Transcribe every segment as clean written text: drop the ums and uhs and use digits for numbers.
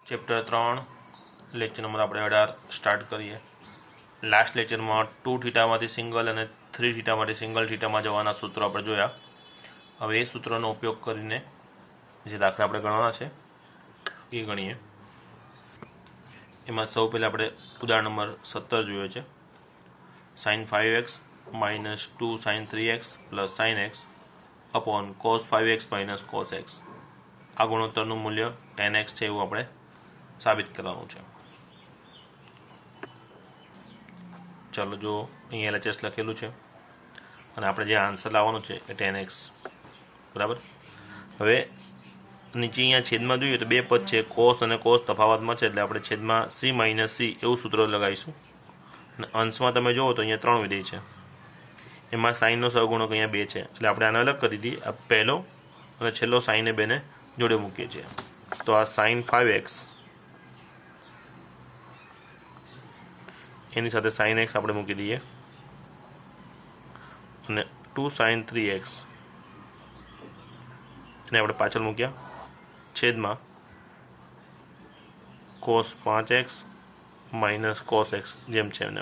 Chapter 3 lecture number આપણે 18 start કરીએ. Last લેક્ચરમાં 2 થીટામાંથી સિંગલ અને 3 થીટામાંથી સિંગલ થીટામાં જવાના સૂત્રો આપણે જોયા. હવે એ સૂત્રનો ઉપયોગ કરીને જે દાખલા આપણે ગણવાના છે એ ગણીએ. એમાં સૌ પહેલાં આપણે ઉદાહરણ નંબર 17 જોયો છે. sin 5x minus 2 sin 3x plus sin x upon cos 5x minus cos x. આ ગુણોત્તરનું મૂલ્ય 10x છે એવું આપણે સાબિત કરવાનું છે. ચાલો જો અહીંયા LHS લખેલું છે અને આપણે જે આન્સર લાવવાનો છે એ 10x બરાબર. હવે નીચે અહીંયા છેદમાં જોઈએ તો બે પદ છે, કોસ અને કોસ તફાવતમાં છે એટલે આપણે છેદમાં c માઇનસ c એવું સૂત્ર લગાવીશું. અને અંશમાં તમે જુઓ તો અહીંયા 3 વિધેય છે, એમાં સાઇનનો સહગુણક અહીંયા 2 છે એટલે આપણે આને અલગ કરી દઈએ. આ પહેલો અને છેલ્લો સાઇન એ બેને જોડે મૂકીએ છીએ. તો આ sin 5x એની સાથે sin x આપણે મૂકી દઈએ અને 2 sin 3x એને આપણે પાછળ મૂક્યા છેદમાં cos 5x minus cos x જેમ છે એમને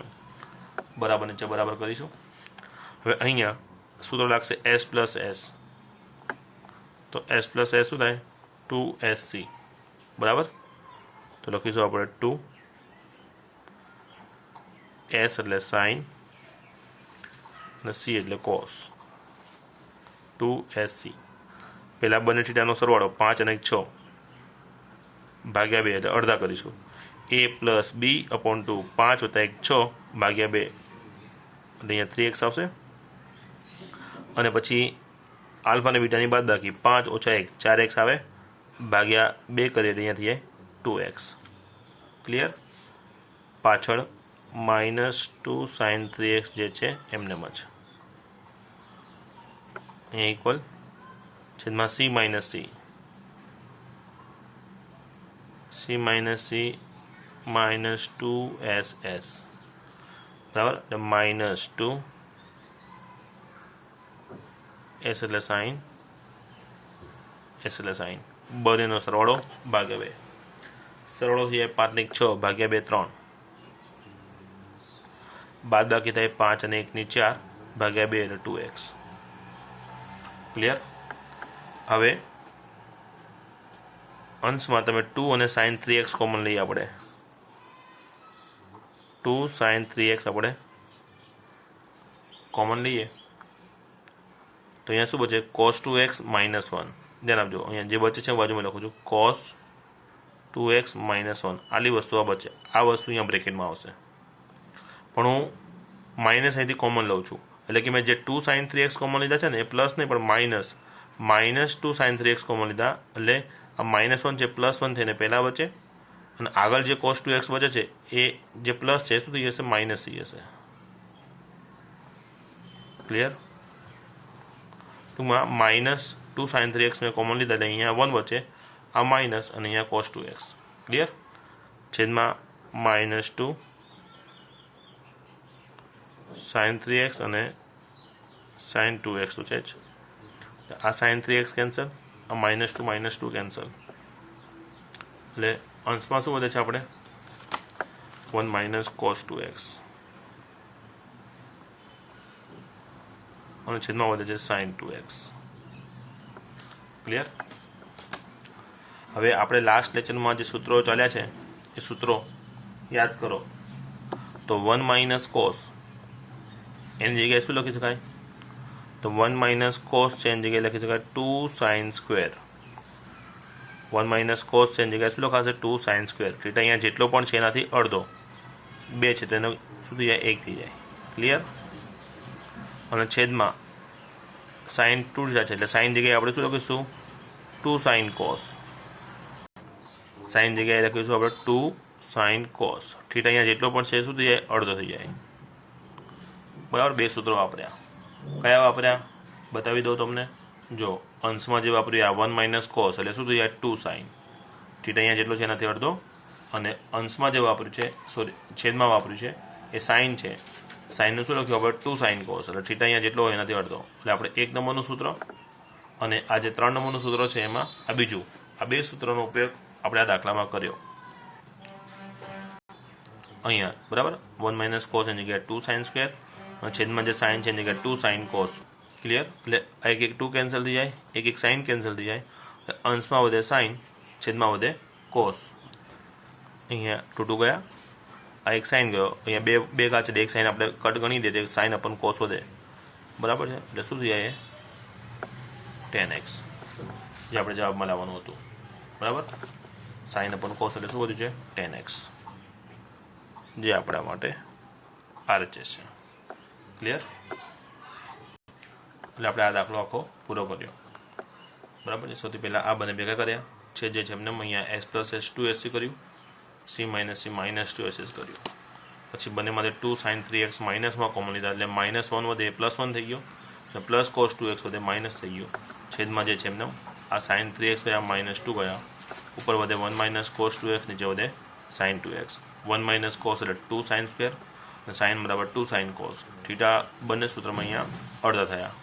બરાબર નીચે બરાબર કરીશું. હવે અહીંયા સૂત્ર લાગશે s પ્લસ s, તો s પ્લસ s શું થાય 2sc બરાબર. તો લખીશું આપણે 2 s એટલે sin અને c એટલે cos 2sc. પહેલાં બંને થીટાનો સરવાળો 5 અને 6 ભાગ્યા 2 એટલે અડધા કરીશું. a પ્લસ b અપોન 2 5 વત્તા 1 6 ભાગ્યા 2 એટલે અહીંયા 3x આવશે. અને પછી આલ્ફા અને બીટાની બાદબાકી 5 ઓછા 1 4x આવે ભાગ્યા 2 કરીએ એટલે અહીંયાથી 2x. ક્લિયર. પાછળ માઇનસ 2 sin 3x જે છે એમને જ અહીંયા ઇક્વલ છેદમાં c minus c minus 2ss બરાબર. એટલે માઇનસ 2 s એટલે સાઇન s એટલે સાઇન બંનેનો સરવાળો ભાગ્યા 2. સરવાળો થઈ જાય 5 ને 6 ભાગ્યા 2 3 બાદબાકી થાય 5 અને 1 ની 4 ભાગ્યા 2 એટલે 2x. ક્લિયર. હવે અંશમાં તમે 2 અને sin 3x કોમન લઈએ. આપણે 2 sin 3x આપણે કોમન લઈએ તો અહીંયા શું બચે cos 2x માઇનસ 1. ધ્યાન આપજો અહીંયા જે બચે છે બાજુમાં લખું છું cos 2x માઇનસ 1. આટલી વસ્તુ આ બચે, આ વસ્તુ અહીંયા બ્રેકેટમાં આવશે પણ હું માઇનસ અહીંથી કોમન લઉં છું એટલે કે મેં જે 2 sin 3x કોમન લીધા છે ને એ પ્લસ નહીં પણ માઇનસ 2 sin 3x કોમન લીધા એટલે આ માઇનસ 1 છે પ્લસ 1 થઈને પહેલાં બચે અને આગળ જે cos 2x બચે છે એ જે પ્લસ છે શું થઈ જશે માઇનસ થઈ જશે. ક્લિયર. ટૂંકમાં માઇનસ 2 sin 3x મેં કોમન લીધા એટલે અહીંયા 1 વચ્ચે આ માઇનસ અને અહીંયા cos 2x. ક્લિયર. છેદમાં માઇનસ 2 sin 3x અને sin 2x તો છે જ. આ sin 3x કેન્સલ, આ માઇનસ 2 કેન્સલ એટલે અંશમાં શું વધે છે આપણે 1 માઇનસ cos 2x અને છેદમાં વધે છે sin 2x. ક્લિયર. હવે આપણે લાસ્ટ લેક્ચરમાં જે સૂત્રો ચાલ્યા છે એ સૂત્રો યાદ કરો તો 1 માઇનસ cos એની જગ્યાએ શું લખી શકાય તો 1 માઇનસ cos છે એની જગ્યાએ લખી શકાય 2 sin સ્ક્વેર. 1 માઇનસ cos છે એની જગ્યાએ શું લખાશે 2 sin સ્ક્વેર. થીટા અહીંયા જેટલો પણ છે એનાથી અડધો 2 છે તેનો શું થઈ જાય 1 થઈ જાય. ક્લિયર. અને છેદમાં sin 2 થીટા છે એટલે સાઇન જગ્યાએ આપણે શું લખીશું 2 sin cos. સાઇન જગ્યાએ લખીશું આપણે 2 sin cos. થીટા અહીંયા જેટલો પણ છે શું થઈ જાય અડધો થઈ જાય. બરાબર. બે સૂત્રો વાપર્યા. કયા વાપર્યા બતાવી દઉં તમને. જો અંશમાં જે વાપર્યું આ 1 માઇનસ cos એટલે શું થઈ જાય 2 sin. થીટા અહીંયા જેટલો છે એનાથી અડધો. અને અંશમાં જે વાપર્યું છે છેદમાં વાપર્યું છે એ સાઇન છે. સાઇનનું શું લખ્યું આપણે 2 sin cos એટલે થીટા અહીંયા જેટલો હોય એનાથી અડધો. એટલે આપણે 1 નંબરનું સૂત્ર અને આ જે 3 નંબરનું સૂત્ર છે એમાં આ બીજું, આ બે સૂત્રનો ઉપયોગ આપણે આ દાખલામાં કર્યો. અહીંયા બરાબર 1 માઇનસ કોસ એની જગ્યાએ 2 સાઇન સ્ક્વેર અને છેદમાં જે સાઇન છે એની જગ્યાએ 2 સાઇન કોસ. ક્લિયર? એટલે એક 2 કેન્સલ થઈ જાય, એક સાઇન કેન્સલ થઈ જાય, અંશમાં વધે સાઇન, છેદમાં વધે કોસ. અહીંયા 2 ગયા, આ એક સાઇન ગયો, અહીંયા બે ઘાત છે, એક સાઇન આપણે કટ ગણી દે, એક સાઇન अपन કોસ વધે. બરાબર છે? એટલે શું થઈ જાય? 10x જે આપણે જવાબમાં લાવવાનું હતું. બરાબર? સાઇન अपन કોસ એટલે શું વધ્યું છે? 10x, જે આપણા માટે RHS છે. ક્લિયર? એટલે આપણે આ દાખલો આખો પૂરો કર્યો. બરાબર છે? સૌથી પહેલાં આ બંને ભેગા કર્યા છે, જે છે એમને અહીંયા s પ્લસ s 2sc કર્યું, c minus c minus 2ss કર્યું. પછી બંનેમાંથી 2 સાઇન 3x માઇનસમાં કોમન લીધા એટલે -1 વધે +1 થઈ ગયો, અને પ્લસ કોસ 2x વધે માઇનસ થઈ ગયો. છેદમાં જે છે એમને આ સાઇન 3x ગયા, -2 ગયા, ઉપર વધે 1 માઇનસ કોસ 2x, નીચે વધે સાઇન 2x. 1 માઇનસ કોસ એટલે 2 સાઇન સ્ક્વેર, અને સાઇન બરાબર 2 સાઇન કોસ. થીટા બંને સૂત્રમાં અહીંયા અડધા થયા,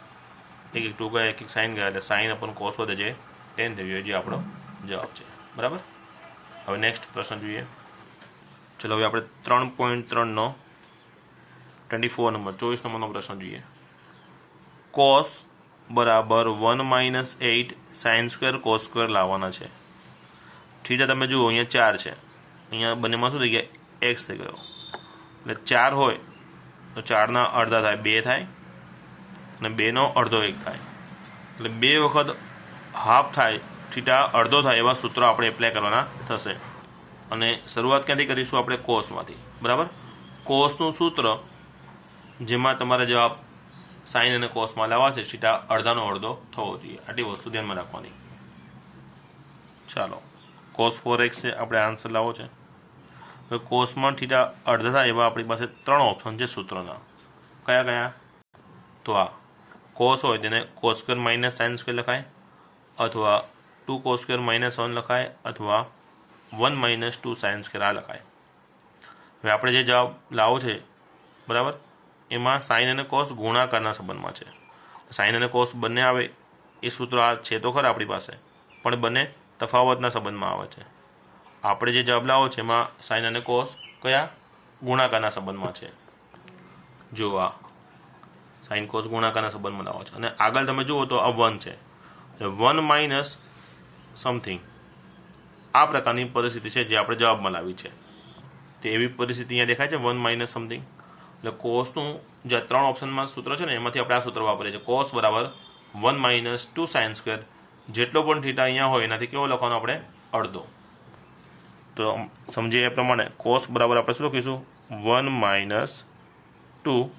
એક 2 ગયા, એક સાઇન ગયા, એટલે સાઇન अपन કોસ વધે જે 10 થઈ ગયો, જે આપણો જવાબ છે. બરાબર? હવે નેક્સ્ટ પ્રશ્ન જોઈએ. ચલો હવે આપણે 3.3નો 24 નંબર 24 નંબરનો પ્રશ્ન જોઈએ. કોસ બરાબર 1 minus 8 sine square cos square લાવવાના છે. થીટા તમે જુઓ અહીંયા 4 છે, અહીંયા બંનેમાં શું થઈ ગયા? x થઈ ગયો. એટલે 4 હોય તો 4ના અડધા થાય 2 થાય, અને 2નો અડધો 1 થાય, એટલે 2 વખત હાફ થાય, થીટા અડધો થાય, એવા સૂત્રો આપણે એપ્લાય કરવાના થશે. અને શરૂઆત ક્યાંથી કરીશું? આપણે કોસમાંથી. બરાબર? કોસનું સૂત્ર જેમાં તમારે જવાબ સાઇન અને કોસમાં લાવવા છે, થીટા અડધાનો અડધો થવો જોઈએ. આટલી વસ્તુ ધ્યાનમાં રાખવાની. ચાલો, cos 4x છે, આપણે આન્સર લાવવો છે. હવે કોસમાં થીટા અડધા થાય એવા આપણી પાસે 3 ઓપ્શન છે સૂત્રના. કયા કયા? તો આ કોસ હોય તેને cos square minus sine square લખાય, અથવા 2 કોસ સ્ક્વેર માઇનસ 1 લખાય, અથવા 1 માઇનસ 2 સાઇન સ્ક્વેર આ લખાય. હવે આપણે જે જવાબ લાવો છે, બરાબર, એમાં સાઇન અને કોસ ગુણાકારના સંબંધમાં છે. સાઇન અને કોસ બંને આવે એ સૂત્ર આ છે તો ખરા આપણી પાસે, પણ બંને તફાવતના સંબંધમાં આવે છે. આપણે જે જવાબ લાવો છે એમાં સાઇન અને કોસ કયા? ગુણાકારના સંબંધમાં છે. જો આ સાઇન કોસ ગુણાકારના સંબંધમાં લાવો છે, અને આગળ તમે જુઓ તો આ 1 છે, 1 માઇનસ સમથિંગ આ પ્રકારની પરિસ્થિતિ છે જે આપણે જવાબમાં લાવી છે. તો એવી પરિસ્થિતિ અહીંયા દેખાય છે 1 માઇનસ સમથિંગ. એટલે કોસનું જે 3 ઓપ્શનમાં સૂત્ર છે ને એમાંથી આપણે આ સૂત્ર વાપરીએ છીએ. કોસ બરાબર 1 માઇનસ 2 સાઇન સ્ક્વેર, જેટલો પણ થીટા અહીંયા હોય એનાથી કેવો લખવાનો આપણે? અડધો. તો સમજીએ એ પ્રમાણે કોસ બરાબર આપણે શું લખીશું? 1 માઇનસ 2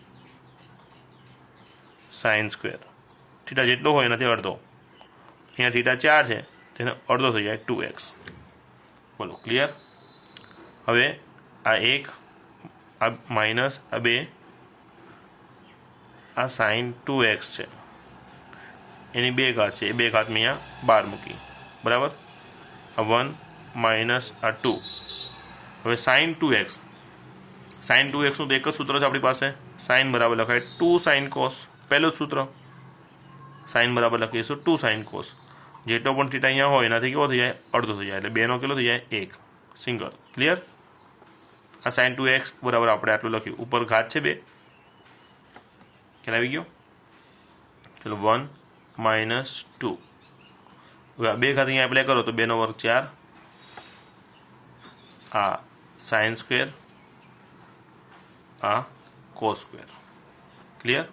સાઇન સ્ક્વેર. થીટા જેટલો હોય એનાથી અડધો. અહીંયા થીટા 4 છે, તેને અડધો થઈ જાય 2x. બોલો, ક્લિયર? હવે આ 1, આ માઇનસ, આ 2, આ સાઇન 2x છે, એની 2 ઘાત છે, એ 2 ઘાત મેં અહીંયા બહાર મૂકી. બરાબર? આ 1 માઇનસ આ 2. હવે સાઇન 2x, સાઇન 2xનું તો એક જ સૂત્ર છે આપણી પાસે. સાઇન બરાબર લખાય 2 સાઇન કોસ, પહેલું જ સૂત્ર. સાઇન બરાબર લખીશું 2 સાઇન કોસ. જેટલો પણ થીટા અહીંયા હોય એનાથી કેવો થઈ જાય? અડધો થઈ જાય. એટલે 2નો કેટલો થઈ જાય? 1. સિંગલ. ક્લિયર? આ સાઇન 2x બરાબર આપણે આટલું લખ્યું. ઉપર ઘાત છે 2. ખ્યાલ આવી ગયો? ચલો, 1 માઇનસ 2. હવે આ 2 ઘાત અહીંયા એપ્લાય કરો તો 2 નો વર્ગ 4. આ સાઇન સ્ક્વેર, આ કોસ સ્ક્વેર. ક્લિયર?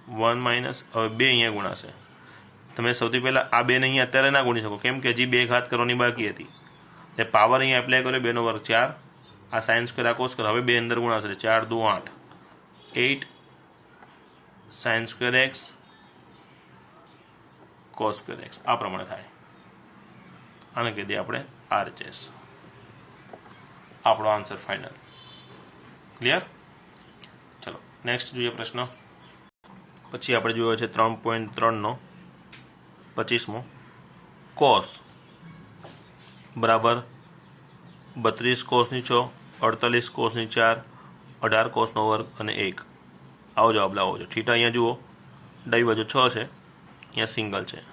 1 માઇનસ, હવે 2 અહીંયા ગુણાશે. તમે સૌથી પહેલાં આ 2ને અહીંયા અત્યારે ના ગુણી શકો, કેમ કે હજી 2 ઘાત કરવાની બાકી હતી. એટલે પાવર અહીંયા એપ્લાય કર્યો, 2 નો વર્ગ 4. આ સાઇન સ્ક્વેર, આ કોસ સ્ક્વેર. હવે 2 અંદર ગુણાશે, 4 2 8. 8 sine square x cos square x આ પ્રમાણે થાય. આને કહી દઈએ આપણે RHS. આપણો આન્સર ફાઇનલ. ક્લિયર? ચલો નેક્સ્ટ જોઈએ પ્રશ્ન. પછી આપણે જોયો છે 3.3નો 25મો. કોસ બરાબર 32 કોસની 6, 48 કોસની 4, 18 કોસનો વર્ગ અને 1. આવો જવાબ લાવો છો. થીટા અહીંયા જુઓ, ડાબી બાજુ 6 છે, અહીંયા સિંગલ છે.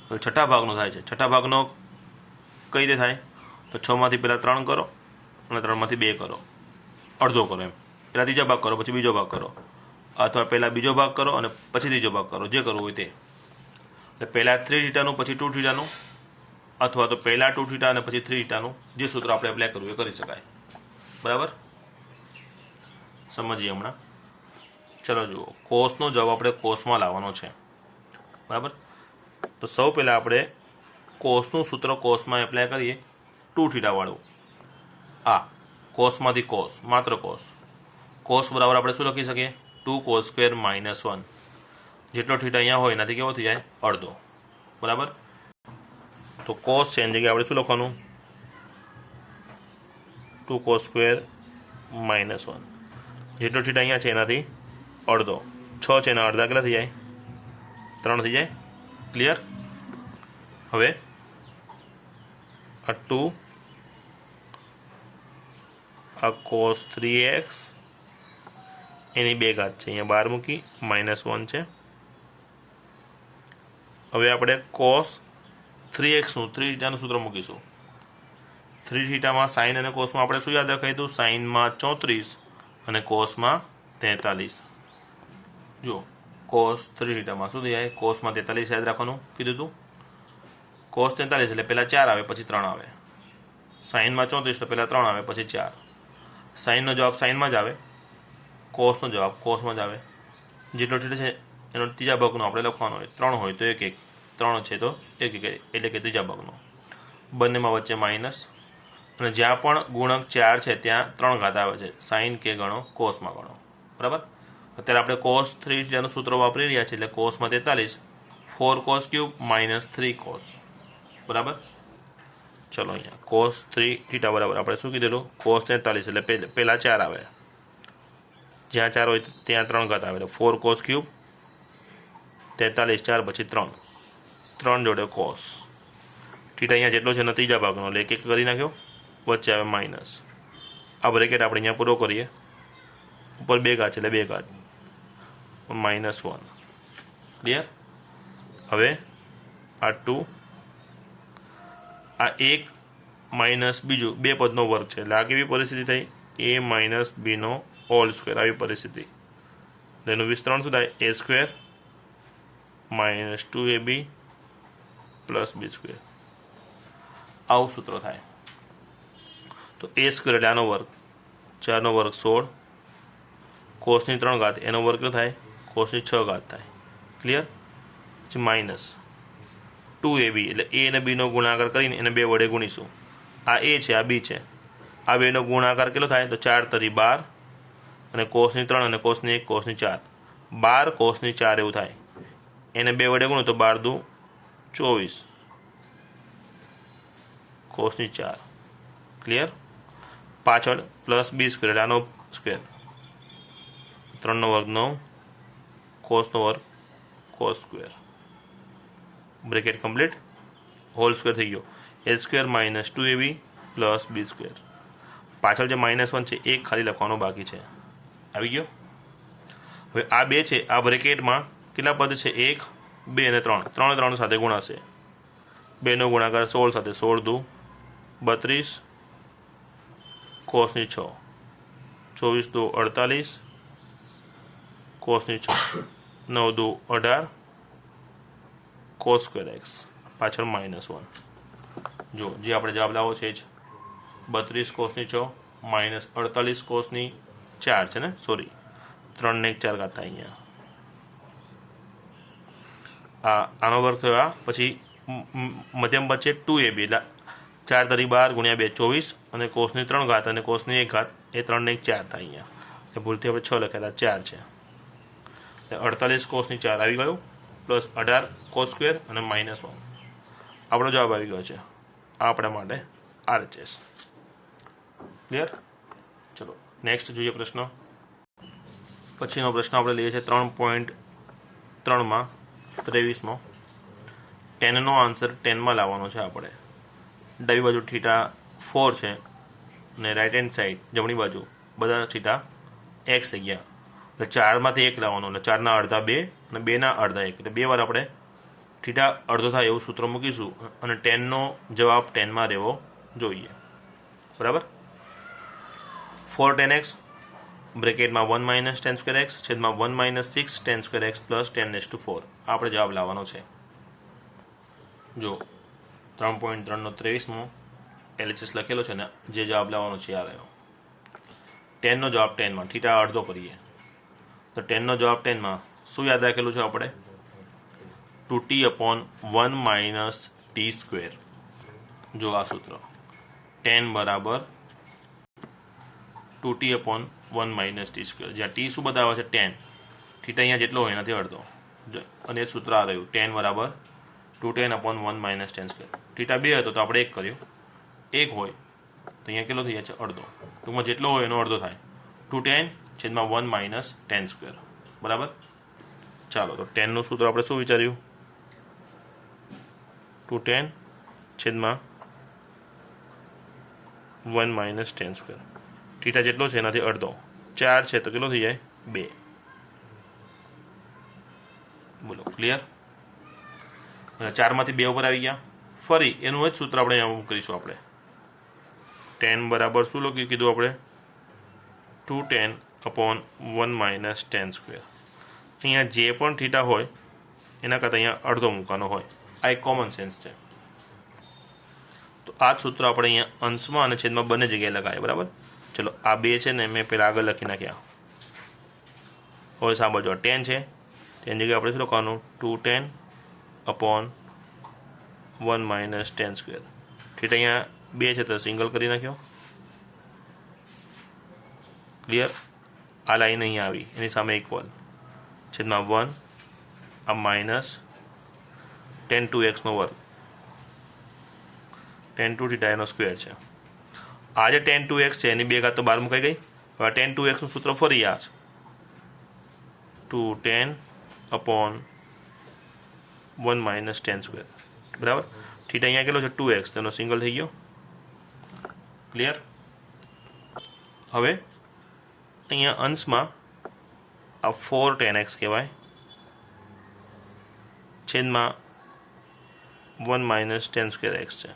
હવે છઠ્ઠા ભાગનો થાય છે. છઠ્ઠા ભાગનો કઈ રીતે થાય? તો 6માંથી પહેલાં 3 કરો અને 3માંથી 2 કરો. અડધો કરો એમ, પહેલાં ત્રીજા ભાગ કરો પછી બીજો ભાગ કરો, અથવા પહેલાં બીજો ભાગ કરો અને પછી ત્રીજો ભાગ કરો, જે કરવું હોય તે. એટલે પહેલાં 3 થીટાનું પછી 2 થીટાનું, અથવા તો પહેલાં 2 થીટા અને પછી 3 થીટાનું, જે સૂત્ર આપણે એપ્લાય કરવું એ કરી શકાય. બરાબર, સમજીએ હમણાં. ચલો જુઓ, કોસનો જવાબ આપણે કોસમાં લાવવાનો છે. બરાબર, તો સૌ પહેલાં આપણે કોસનું સૂત્ર કોસમાં એપ્લાય કરીએ. 2 થીટાવાળું આ કોસમાંથી કોસ, માત્ર કોસ. કોસ બરાબર આપણે શું લખી શકીએ? 2 cos સ્ક્વેર માઇનસ 1. જેટલો થીટા અહીંયા હોય એનાથી કેવો થઈ જાય? અડધો. બરાબર, તો કોસ છે એની જગ્યાએ આપણે શું લખવાનું? 2 cos સ્ક્વેર માઇનસ 1. જેટલો થીટા અહીંયા છે એનાથી અડધો. 6 છે એના અડધા કેટલા થઈ જાય? 3 થઈ જાય. ક્લિયર? હવે આ 2, આ cos 3x એની 2 ઘાત છે, અહીંયા 12 મૂકી, -1 છે. હવે આપણે cos 3xનું 3 થીટાનું સૂત્ર મૂકીશું. 3 થીટામાં સાઇન અને કોસમાં આપણે શું યાદ રખાયું હતું? સાઇનમાં 34 અને કોસમાં 43. જો cos 3 થીટામાં શું થઈ જાય? કોસમાં 43 યાદ રાખવાનું કીધું હતું. cos 43 એટલે પહેલાં 4 આવે પછી 3 આવે. સાઇનમાં 34 તો પહેલાં 3 આવે પછી 4. સાઇનનો જવાબ સાઇનમાં જ આવે, કોસનો જવાબ કોસમાં જ આવે. જેટલો થીટા છે એનો ત્રીજા ભાગનો આપણે લખવાનો હોય. 3 હોય તો 1 1, 3 છે તો 1 1, એટલે કે ત્રીજા ભાગનો. બંનેમાં વચ્ચે માઇનસ, અને જ્યાં પણ ગુણક 4 છે ત્યાં 3 ઘાત આવે છે. સાઇન કે ગણો, કોસમાં ગણો. બરાબર, અત્યારે આપણે cos 3 થીટાનું સૂત્ર વાપરી રહ્યા છીએ, એટલે કોસમાં 43, 4 cos ક્યુબ માઇનસ 3 cos. બરાબર, ચલો અહીંયા cos 3 થીટા બરાબર આપણે શું કીધેલું? cos 43 એટલે પહેલાં 4 આવે, જ્યાં 4 હોય ત્યાં 3 ઘાત આવે, એટલે 4 cos ક્યુબ 43, 4 પછી 3, 3 જોડે cos. થીટા અહીંયા જેટલો છે એનો ત્રીજા ભાગનો, એટલે 1 1 કરી નાખ્યો, વચ્ચે આવે માઇનસ. આ બ્રેકેટ આપણે અહીંયા પૂરો કરીએ. ઉપર 2 ઘાત છે એટલે 2 ઘાત, -1. ક્લિયર? હવે આ 2, આ 1 માઇનસ બીજું 2 પદનો વર્ગ છે, એટલે આ કેવી પરિસ્થિતિ થઈ? a minus Bino whole square, આવી પરિસ્થિતિ. એનું વિસ્તરણ શું થાય? a square minus 2ab plus b square. આવું સૂત્ર થાય. તો a સ્ક્વેર એટલે આનો વર્ગ, 4નો વર્ગ 16, કોસની 3 ઘાત એનો વર્ગ કેટલો થાય? કોસની 6 ઘાત થાય. ક્લિયર? પછી માઇનસ 2ab એટલે a અને b નો ગુણાકાર કરીને એને 2 વડે ગુણીશું. આ a છે, આ b છે, આ બેનો ગુણાકાર કેટલો થાય? તો 4 તરી 12, અને કોસની 3 અને કોસની 1, કોસની 4, 12 કોસની 4 એવું થાય. એને 2 વડે ગુણો તો 12 દુ 24, કોસની 4. ક્લિયર? પાછળ પ્લસ b સ્ક્વેર એટલે આનો સ્ક્વેર, 3નો વર્ગ 9, કોસનો વર્ગ cos square. Bracket complete, whole square થઈ ગયો. a square minus 2ab plus b square. પાછળ જે -1 છે એ ખાલી લખવાનો બાકી છે. આવી ગયો? હવે આ 2 છે, આ બ્રેકેટમાં કેટલા પદ છે? 1 2 અને 3, 3 3 સાથે ગુણાશે. 2નો ગુણાકાર 16 સાથે, 16 દુ 32, કોસની 6, 24 દુ 48, કોસની 6, 9 દુ 18, કોસ સ્ક્વેર એક્સ. પાછળ -1. જો જે આપણે જવાબ લાવો છે જ 32 કોસની 6 માઇનસ 48 કોસની 4 છે ને, સોરી 3 ને 1 4 ઘાત થાય અહીંયા. આનો વર્ગ થયો. આ પછી મધ્યમ વચ્ચે 2ab એટલે 4 તરી 12 ગુણ્યા 2 24, અને કોસની 3 ઘાત અને કોસની 1 ઘાત એ 3 ને 1 4 થાય અહીંયા. એ ભૂલથી આપણે 6 લખેલા, 4 છે. 48 કોસની 4 આવી ગયું, પ્લસ 18 કોસ સ્ક્વેર અને -1. આપણો જવાબ આવી ગયો છે. આ આપણા માટે RHS. ક્લિયર? ચલો નેક્સ્ટ જોઈએ પ્રશ્ન. પછીનો પ્રશ્ન આપણે લઈએ છીએ 3.3માં 23મો. 10નો આન્સર 10માં લાવવાનો છે આપણે. ડાબી બાજુ થીટા 4 છે અને રાઇટ હેન્ડ સાઈડ જમણી બાજુ બધા થીટા x થઈ ગયા. એટલે 4માંથી 1 લાવવાનો, એટલે 4ના અડધા 2 અને 2ના અડધા 1, એટલે 2 વાર આપણે થીટા અડધો થાય એવું સૂત્ર મૂકીશું, અને 10નો જવાબ 10માં રહેવો જોઈએ. બરાબર? 4 10x બ્રેકેટમાં 1 minus ten square x છેદમાં 1 minus 6 ten square x plus 10⁴ આપણે જવાબ લાવવાનો છે. જો 3.323માં LHS લખેલો છે ને, જે જવાબ લાવવાનો છે આ રહ્યો. 10નો જવાબ 10માં, થીટા અડધો કરીએ તો 10નો જવાબ 10માં શું યાદ રાખેલું છે આપણે? 2t/1 minus T square. જો આ સૂત્ર 10 બરાબર 2t/1 માઇનસ ટી સ્ક્વેર, જ્યાં ટી શું બતાવે છે 10, થીટા અહીંયા જેટલો હોય એનાથી અડધો. અને એ સૂત્ર આ રહ્યું 10 બરાબર 210/1 માઇનસ ટેન સ્ક્વેર. થીટા 2 હતો તો આપણે 1 કર્યો, 1 હોય તો અહીંયા કેટલો થઈ જાય છે? અડધો. ટૂંકમાં જેટલો હોય એનો અડધો થાય, 210/1 માઇનસ ટેન સ્ક્વેર. બરાબર. ચાલો, તો 10નું સૂત્ર આપણે શું વિચાર્યું? 210/1 માઇનસ ટેન સ્ક્વેર. થીટા જેટલો છે એનાથી અડધો, 4 છે તો કેટલો થઈ જાય? 2. બોલો, ક્લિયર? અને 4માંથી 2 ઉપર આવી ગયા. ફરી એનું જ સૂત્ર આપણે અહીંયા કરીશું. આપણે 10 બરાબર શું લખ્યું કીધું આપણે? 210/1 માઇનસ ટેન સ્ક્વેર. અહીંયા જે પણ થીટા હોય એના કરતાં અહીંયા અડધો મૂકવાનો હોય. આ એક કોમન સેન્સ છે. તો આ જ સૂત્ર આપણે અહીંયા અંશમાં અને છેદમાં બંને જગ્યાએ લગાવીએ. બરાબર. ચલો, આ 2 છે ને મેં પહેલાં આગળ લખી નાખ્યા. હવે સાંભળજો, 10 છે તેની જગ્યાએ આપણે શું લખવાનું? 210/1 માઇનસ ટેન સ્ક્વેર. થીટા અહીંયા 2 છે તો સિંગલ કરી નાખ્યો. ક્લિયર? આ લાઈન અહીંયા આવી, એની સામે ઇક્વલ છેદમાં 1 આ માઇનસ tan 2x નો વર્ગ, tan 2 થીટા એનો સ્ક્વેર છે. આ જે tan 2x છે એની 2 ઘાત તો બહાર મુકાઈ ગઈ. હવે tan 2x નું સૂત્ર ફરી આ છે 210/1 માઇનસ ટેન સ્ક્વેર. બરાબર. થીટા અહીંયા કેટલો છે? 2x, તેનો સિંગલ થઈ ગયો. ક્લિયર? હવે અહીંયા અંશમાં આ 4 tan x કહેવાય, છેદમાં 1 માઇનસ ટેન સ્ક્વેર એક્સ છે.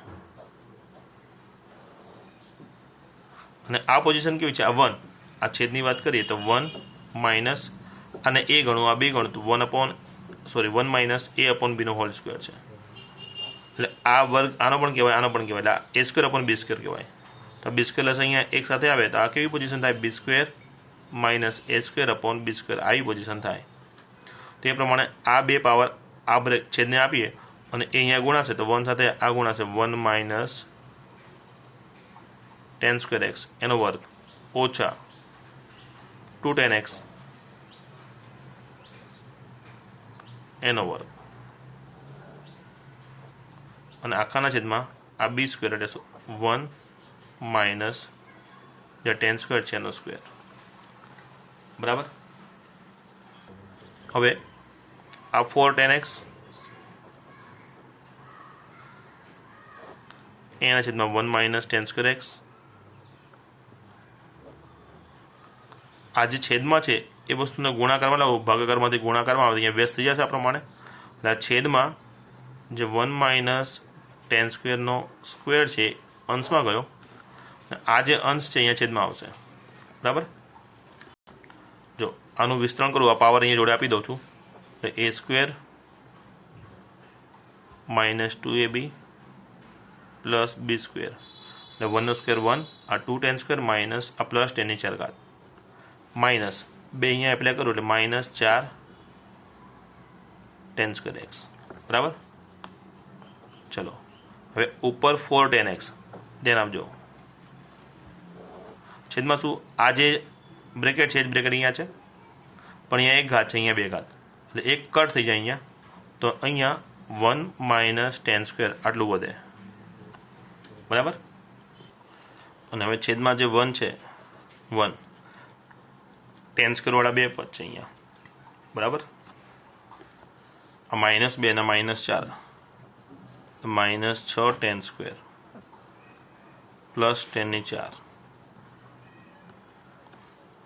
અને આ પોઝિશન કેવી છે? આ 1, આ છેદની વાત કરીએ તો 1 માઇનસ અને a ગણું, આ 2 ગણું તો 1 માઇનસ a/b નો હોલ સ્ક્વેર છે. એટલે આ વર્ગ આનો પણ કહેવાય, આનો પણ કહેવાય, એટલે a² b² કહેવાય. તો b² અહીંયા એક સાથે આવે તો આ કેવી પોઝિશન થાય? b² minus a²/b². આવી પોઝિશન થાય. તે પ્રમાણે આ 2 પાવર આ છેદને આપીએ અને એ અહીંયા ગુણાશે તો 1 સાથે આ ગુણાશે, 1 માઇનસ ટેન સ્ક્વેર એક્સ એનો વર્ગ ઓછા 210x એનો વર્ગ, અને આખાના છેદમાં આ b² એટલે 1 માઇનસ જે ટેન સ્ક્વેર છે એનો સ્ક્વેર. બરાબર. હવે આ 4 tan x એના છેદમાં 1 માઇનસ ટેન સ્ક્વેર એક્સ. આ જે છેદમાં છે એ વસ્તુને ગુણાકારમાં લાવો, ભાગાકારમાંથી ગુણાકારમાં આવે, અહીંયા વ્યસ્ત થઈ જશે આ પ્રમાણે. એટલે આ છેદમાં જે 1 માઇનસ ટેન સ્ક્વેરનો સ્ક્વેર છે અંશમાં ગયો, આ જે અંશ છે અહીંયા છેદમાં આવશે. બરાબર. જો આનું વિસ્તરણ કરું, આ પાવર અહીંયા જોડે આપી દઉં છું, તો a² minus 2ab plus b², એટલે 1 નો સ્ક્વેર 1, આ 2 tan સ્ક્વેર માઇનસ આ પ્લસ 10⁴ માઇનસ 2 અહીંયા એપ્લાય કરું એટલે માઇનસ 4 tan સ્ક્વેર એક્સ. બરાબર. ચલો, હવે ઉપર 4 tan x ધ્યાન આપજો. છેદમાં શું? આ જે બ્રેકેટ છે, બ્રેકેટ અહીંયા છે, પણ અહીંયા 1 ઘાત છે, અહીંયા 2 ઘાત, એટલે 1 કટ થઈ જાય અહીંયા, તો અહીંયા 1 માઇનસ ટેન સ્ક્વેર આટલું વધે. બરાબર. અને હવે છેદમાં જે 1 છે, 1 ટેન સ્ક્વેરવાળા 2 પદ છે અહીંયા. બરાબર. આ -2 ના -4, માઇનસ 6 ટેન સ્ક્વેર પ્લસ 10⁴.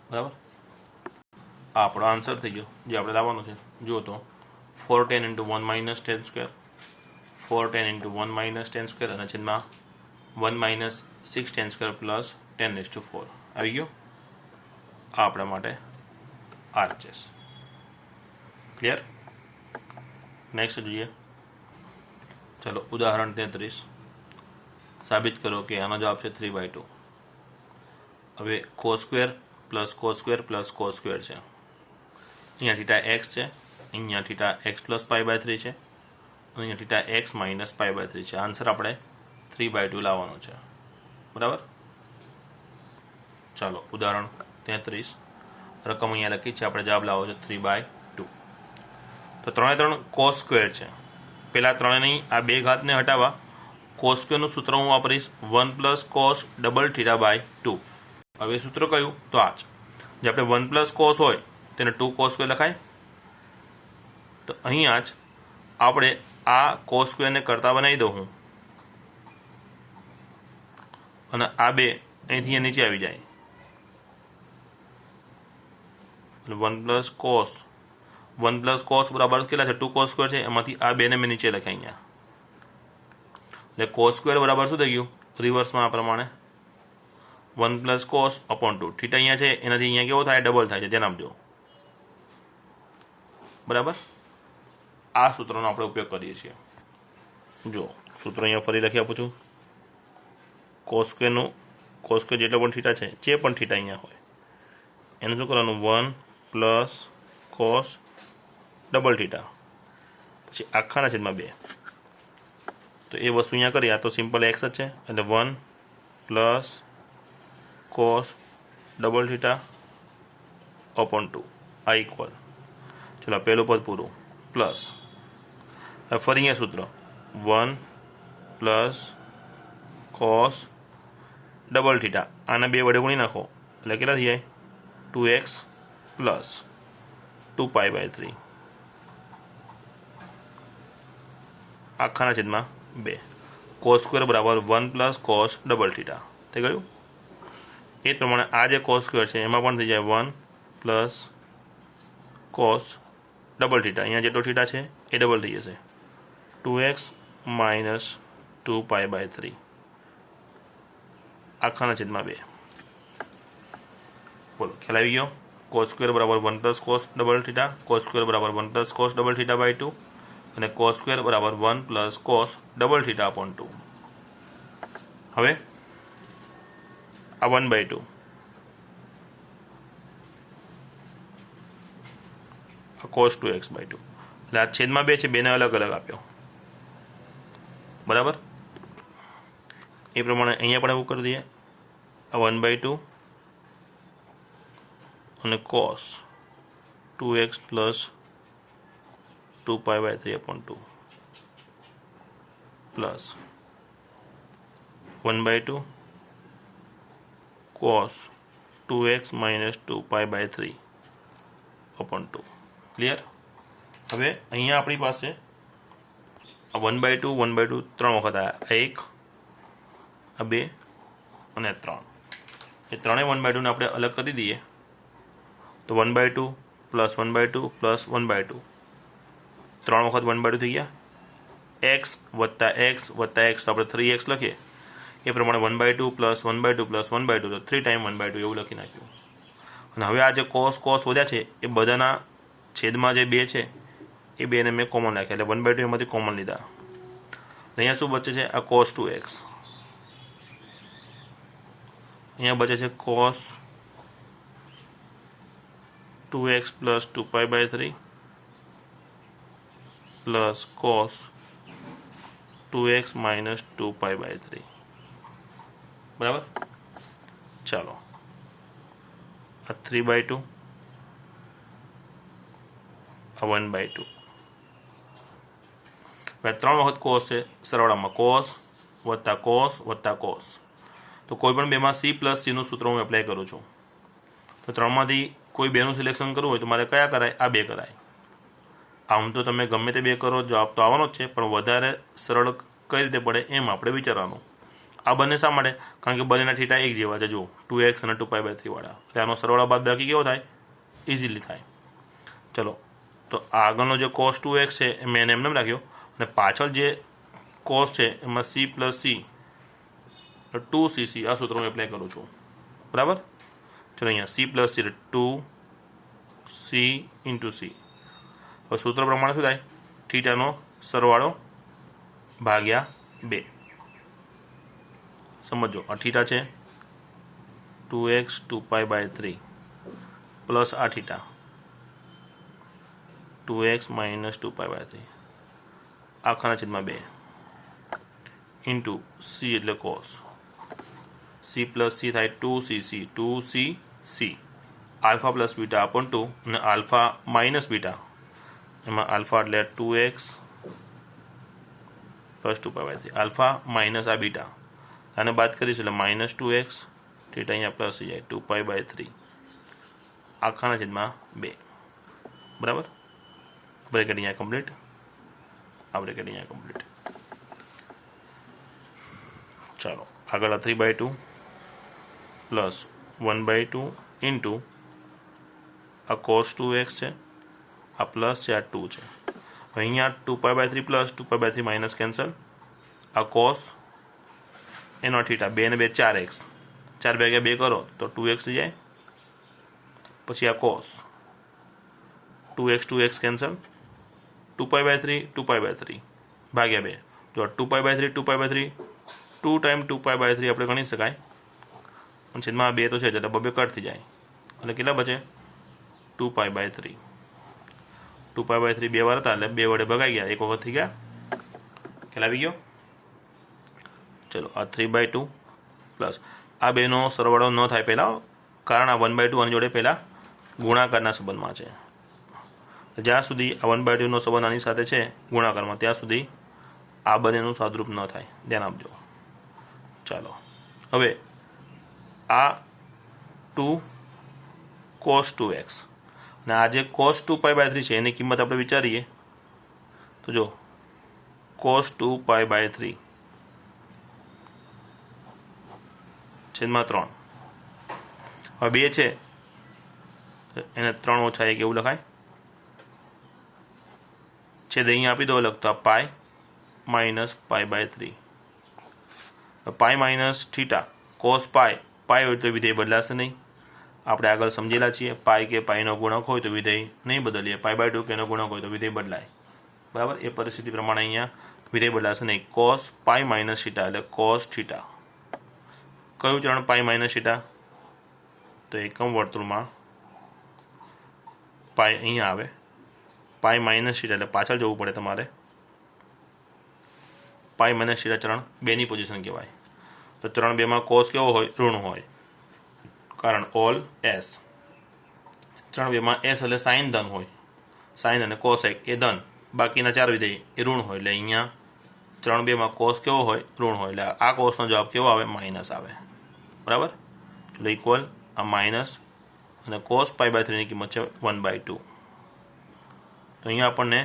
બરાબર. આ આપણો આન્સર થઈ ગયો જે આપણે લાવવાનો છે. જુઓ તો 410 × 1 minus ten square, 410 × 1 minus ten square અને છેદમાં 1 માઇનસ 6 ટેન સ્ક્વેર પ્લસ 10⁴ આવી ગયો. આ આપણા માટે RHS. ક્લિયર? નેક્સ્ટ જોઈએ. ચલો ઉદાહરણ 33. સાબિત કરો કે આનો જવાબ છે 3/2. હવે cos square plus cos square plus cos square છે. અહીંયા થીટા x છે, અહીંયા થીટા x પ્લસ π/3 છે, અહીંયા થીટા x માઇનસ π/3 છે. આન્સર આપણે 3/2 લાવવાનો છે. બરાબર? ચાલો ઉદાહરણ 33. રકમ અહીંયા લખી છે, આપણે જવાબ લાવો છે 3/2. તો 3 cos સ્ક્વેર છે. પહેલાં 3ની આ બે ઘાતને હટાવવા cos સ્ક્વેરનું સૂત્ર હું વાપરીશ 1 પ્લસ cos ડબલ θ/2. હવે સૂત્ર કયું? તો આ જ જે આપણે 1 પ્લસ cos હોય તેને 2 cos સ્ક્વેર લખાય. તો અહીંયા જ આપણે આ cos સ્ક્વેરને કરતા બનાવી દઉં હું, અને આ બે અહીંથી નીચે આવી જાય. 1 પ્લસ cos બરાબર કેટલા છે? 2 cos સ્ક્વેર છે. એમાંથી આ બેને મેં નીચે લખ્યા અહીંયા. એટલે cos સ્ક્વેર બરાબર શું થઈ ગયું? રિવર્સમાં આ પ્રમાણે 1 પ્લસ cos અપોન 2. થીટા અહીંયા છે, એનાથી અહીંયા કેવો થાય? ડબલ થાય છે. ધ્યાન આપજો. બરાબર? આ સૂત્રનો આપણે ઉપયોગ કરીએ છીએ. જો સૂત્ર અહીંયા ફરી લખી આપું છું. cos સ્ક્વેર જેટલો પણ થીટા છે, જે પણ થીટા અહીંયા હોય એનું શું કરવાનું? 1 પ્લસ cos ડબલ θ પછી આખાના છેદમાં 2. તો એ વસ્તુ અહીંયા કરી. આ તો સિમ્પલ x જ છે, એટલે 1 પ્લસ cos ડબલ θ અપોન 2 આ ઇક્વલ. ચલો પહેલું પદ પૂરું. પ્લસ હવે ફરી અહીંયા સૂત્ર 1 પ્લસ cos ડબલ θ આના બે વડે ગુણી નાખો એટલે કેટલા થઈ જાય? 2x પ્લસ 2π/3 આખાના છેદમાં 2. cos સ્ક્વેર બરાબર 1 પ્લસ cos ડબલ θ થઈ ગયું. એ જ પ્રમાણે આ જે cos સ્ક્વેર છે એમાં પણ થઈ જાય 1 પ્લસ cos ડબલ θ. અહીંયા જેટલો θ છે એ ડબલ થઈ જશે. 2x માઇનસ 2π/3 આખાના છેદમાં 2. બોલો ખ્યાલ આવી ગયો? cos સ્ક્વેર બરાબર 1 plus cos double θ, cos square બરાબર 1 પ્લસ cos ડબલ θ/2 અને cos સ્ક્વેર બરાબર 1 પ્લસ cos ડબલ θ અપોન 2. હવે આ 1/2 આ cos 2x/2 એટલે આ છેદમાં 2 છે, બેને અલગ અલગ આપ્યો. બરાબર? એ પ્રમાણે અહીંયા પણ એવું કરી દઈએ. આ 1/2 અને cos 2x plus 2π/3 upon 2 plus 1/2 cos 2x minus 2π/3 upon 2. Clear? હવે અહીંયા આપણી પાસે આ 1/2 1/2 ત્રણ વખત આવ્યા. આ 2 અને 3. એ ત્રણેય 1/2 ને આપણે અલગ કરી દઈએ તો 1/2 પ્લસ 1/2 પ્લસ 1/2 ત્રણ વખત 1/2 થઈ ગયા. x વત્તા x વત્તા x તો આપણે 3x લખીએ. એ પ્રમાણે 1/2 પ્લસ 1/2 પ્લસ 1/2 તો 3 ટાઈમ 1/2 એવું લખી નાખ્યું. અને હવે આ જે cos વધ્યા છે એ બધાના છેદમાં જે 2 છે એ બેને મેં કોમન રાખ્યા, એટલે 1/2 એમાંથી કોમન લીધા. અહીંયા શું બચે છે? આ cos 2x. અહીંયા બચે છે cos 2x plus 2π/3 plus cos 2x minus 2π/3. બરાબર? ચાલો આ 3/2 આ 1/2. હવે 3 વખત cos છે, સરવાળામાં cos વત્તા cos વત્તા cos. તો કોઈ પણ બેમાં c પ્લસ cનું સૂત્ર હું એપ્લાય કરું છું. તો ત્રણમાંથી કોઈ બેનું સિલેક્શન કરવું હોય તો મારે કયા કરાય? આ બે કરાય. આમ તો તમે ગમે તે બે કરો જવાબ તો આવવાનો જ છે, પણ વધારે સરળ કઈ રીતે પડે એમ આપણે વિચારવાનું. આ બંને શા માટે? કારણ કે બંનેના થીટા એક જેવા છે. જો 2x અને 2π/3 વાળા, એટલે આનો સરવાળા બાદ બાકી કેવો થાય? ઇઝીલી થાય. ચલો તો આગળનો જે cos 2x છે એ મેં એમને રાખ્યો, અને પાછળ જે cos છે એમાં c પ્લસ c 2cc આ સૂત્ર હું એપ્લાય કરું છું. બરાબર? ચલો અહીંયા C plus C 2c into C. હવે સૂત્ર પ્રમાણે શું થાય? થીટાનો સરવાળો ભાગ્યા 2. સમજો આ થીટા છે 2x 2π/3 પ્લસ આ થીટા 2x માઇનસ 2π/3 આખાના છેદમાં 2 ઇન્ટુ સી એટલે કોસ. સી પ્લસ સી થાય 2cc alpha plus beta upon 2 અને આલ્ફા માઇનસ બીટા એમાં આલ્ફા એટલે 2x પ્લસ 2π/3 આલ્ફા માઇનસ આ બીટા આને બાદ કરીશું એટલે માઇનસ 2x થીટા અહીંયા પ્લસ થઈ જાય 2π/3 આખાના છેદમાં 2. બરાબર. બ્રેકેટ અહીંયા કમ્પ્લીટ. આ બ્રેકેટ અહીંયા કમ્પ્લીટ. ચાલો આગળ 3/2 પ્લસ 1/2 ઇન્ટુ આ cos 2x છે, આ પ્લસ છે, આ 2 છે. અહીંયા 2π/3 પ્લસ 2π/3 માઇનસ કેન્સલ. આ cos એનો થીટા 2 ને 2 4x 4 ભાગ્યા 2 કરો તો 2x થઈ જાય. પછી આ cos 2x કેન્સલ 2π/3 2π/3 ભાગ્યા 2 જો 2π/3 2 ટાઈમ 2π/3 આપણે ગણી શકાય અને છેદમાં 2 તો છે એટલે 2 કટ થઈ જાય એટલે કેટલા બચે 2π/3 2π/3 2 વાર હતા એટલે 2 વડે ભગાઈ ગયા, એક વખત થઈ ગયા. ખ્યાલ આવી ગયો? ચલો આ 3/2 પ્લસ આ બેનો સરવાળો ન થાય પહેલાં, કારણ આ 1/2 આની જોડે પહેલાં ગુણાકારના સંબંધમાં છે. જ્યાં સુધી આ 1/2નો સંબંધ આની સાથે છે ગુણાકારમાં ત્યાં સુધી આ બંનેનું સાદરૂપ ન થાય, ધ્યાન આપજો. ચાલો હવે આ 2 cos 2x અને આ જે cos 2π/3 છે એની કિંમત આપણે વિચારીએ તો જો cos 2π/3 છેદમાં 3. હવે 2 છે એને 3 ઓછા 1 એવું લખાય. છેદ અહીંયા આપી દો અલગ તો આ pi minus π/3 pi minus theta cos pi હોય તો વિધેય બદલાશે નહીં. આપણે આગળ સમજેલા છીએ પાઈ કે પાઈનો ગુણક હોય તો વિધેય નહીં બદલીએ, π/2 કે એનો ગુણક હોય તો વિધેય બદલાય. બરાબર. એ પરિસ્થિતિ પ્રમાણે અહીંયા વિધેય બદલાશે નહીં. કોસ પાઈ માઇનસ થીટા એટલે કોસ થીટા. કયું ચરણ પાઈ માઇનસ થીટા? તો એકમ વર્તુળમાં પાઈ અહીંયા આવે, પાઈ માઇનસ થીટા એટલે પાછળ જવું પડે તમારે. પાઈ માઇનસ થીટા ચરણ 2ની પોઝિશન કહેવાય. તો ચરણ 2માં કોસ કેવો હોય? ઋણ હોય, કારણ ઓલ એસ. ચરણ 2માં એસ એટલે સાઇન ધન હોય, સાઇન અને કોસ એ ધન, બાકીના 4 વિધેય એ ઋણ હોય. એટલે અહીંયા ચરણ 2માં કોસ કેવો હોય? ઋણ હોય. એટલે આ કોસનો જવાબ કેવો આવે? માઇનસ આવે. બરાબર. એટલે ઇક્વલ આ માઇનસ અને કોસ π/3ની કિંમત છે 1/2. તો અહીંયા આપણને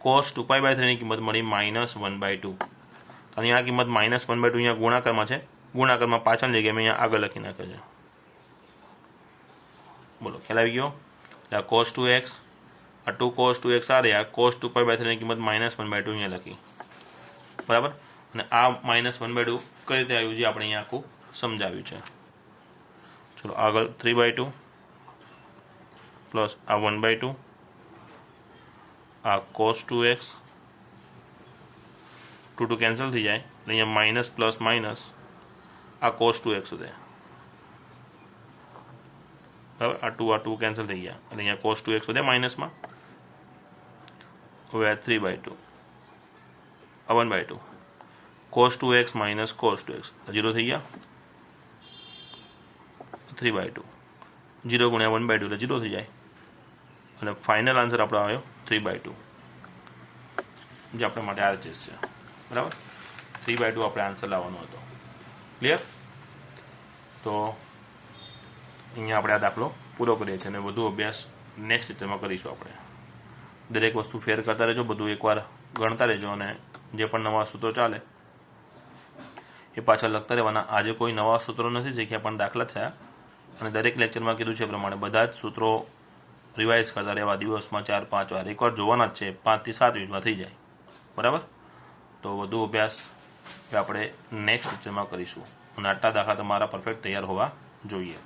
cos 2π/3ની કિંમત મળી -1/2. અહીંયા આ કિંમત -1/2 અહીંયા ગુણાકારમાં છે, ગુણાકારમાં પાછળની જગ્યાએ મેં અહીંયા આગળ લખી નાખ્યો છે. બોલો ખ્યાલ આવી ગયો? આ cos 2x આ 2 cos 2x આ રહ્યા, cos 2π/3ની કિંમત -1/2 અહીંયા લખી. બરાબર. અને આ -1/2 કઈ રીતે આવ્યું છે આપણે અહીંયા આખું સમજાવ્યું છે. ચલો આગળ 3/2 પ્લસ આ 1/2 આ cos 2x 2 કેન્સલ થઈ જાય એટલે અહીંયા માઇનસ પ્લસ માઇનસ આ cos 2x વધે. બરાબર. આ 2 કેન્સલ થઈ ગયા એટલે અહીંયા cos 2x વધે માઇનસમાં. હવે આ 3/2 આ 1/2 cos 2x minus cos 2x 0 થઈ ગયા. 3/2 0 ગુણ્યા 1/2 એટલે 0 થઈ જાય અને ફાઇનલ આન્સર આપણો આવ્યો 3/2, જે આપણા માટે RHS છે. બરાબર. 3/2 આપણે આન્સર લાવવાનો હતો. ક્લિયર? તો અહીંયા આપણે આ દાખલો પૂરો કરીએ છીએ અને વધુ અભ્યાસ નેક્સ્ટ લેક્ચરમાં કરીશું. આપણે દરેક વસ્તુ ફેર કરતા રહેજો, બધું એકવાર ગણતા રહેજો અને જે પણ નવા સૂત્રો ચાલે એ પાછળ લખતા રહેવાના. આજે કોઈ નવા સૂત્રો નથી શીખ્યા પણ દાખલા થયા અને દરેક લેક્ચરમાં કીધું છે એ પ્રમાણે બધા જ સૂત્રો રિવાઇઝ કરતા રહેવા. દિવસમાં 4-5 વાર એકવાર જોવાના જ છે, 5 થી 7 મિનિટમાં થઈ જાય. બરાબર. તો વધુ અભ્યાસ આપણે નેક્સ્ટ લેક્ચરમાં કરીશું અને આટલા દાખલા તમારા પરફેક્ટ તૈયાર હોવા જોઈએ.